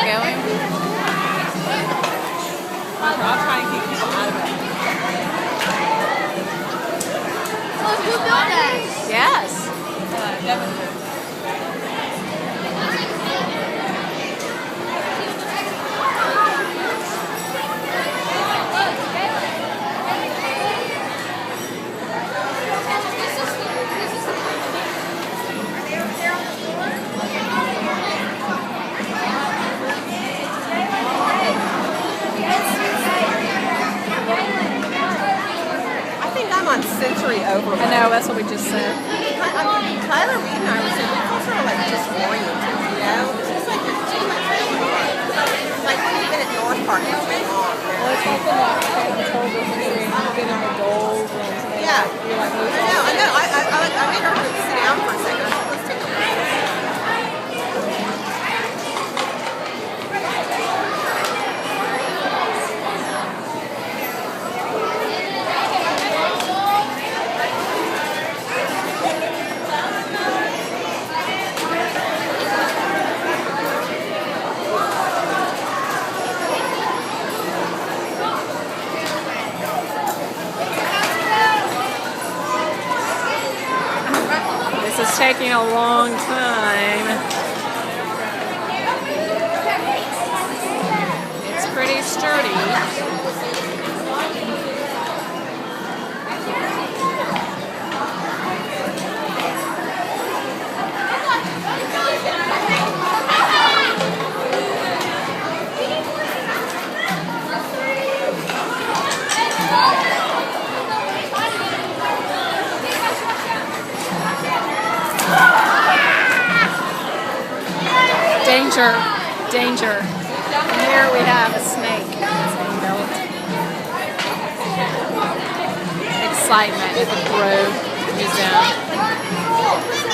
going? I'll try and keep people out of it. Oh, who built that? Yes. Devin did. I think I'm on sensory overload. I know, that's what we just said. Tyler Reed and I were saying, we sort of like disoriented, you know? It's just like there's too much going on. Like when you've been at North Park for too long. Well, it's like in that October history, and you get in the doles, and Yeah. you're like, I know. I made her sit down for a second. I said, let's take a break. This is taking a long time. It's pretty sturdy. Danger, danger. And here we have a snake. Excitement at the Grove Museum.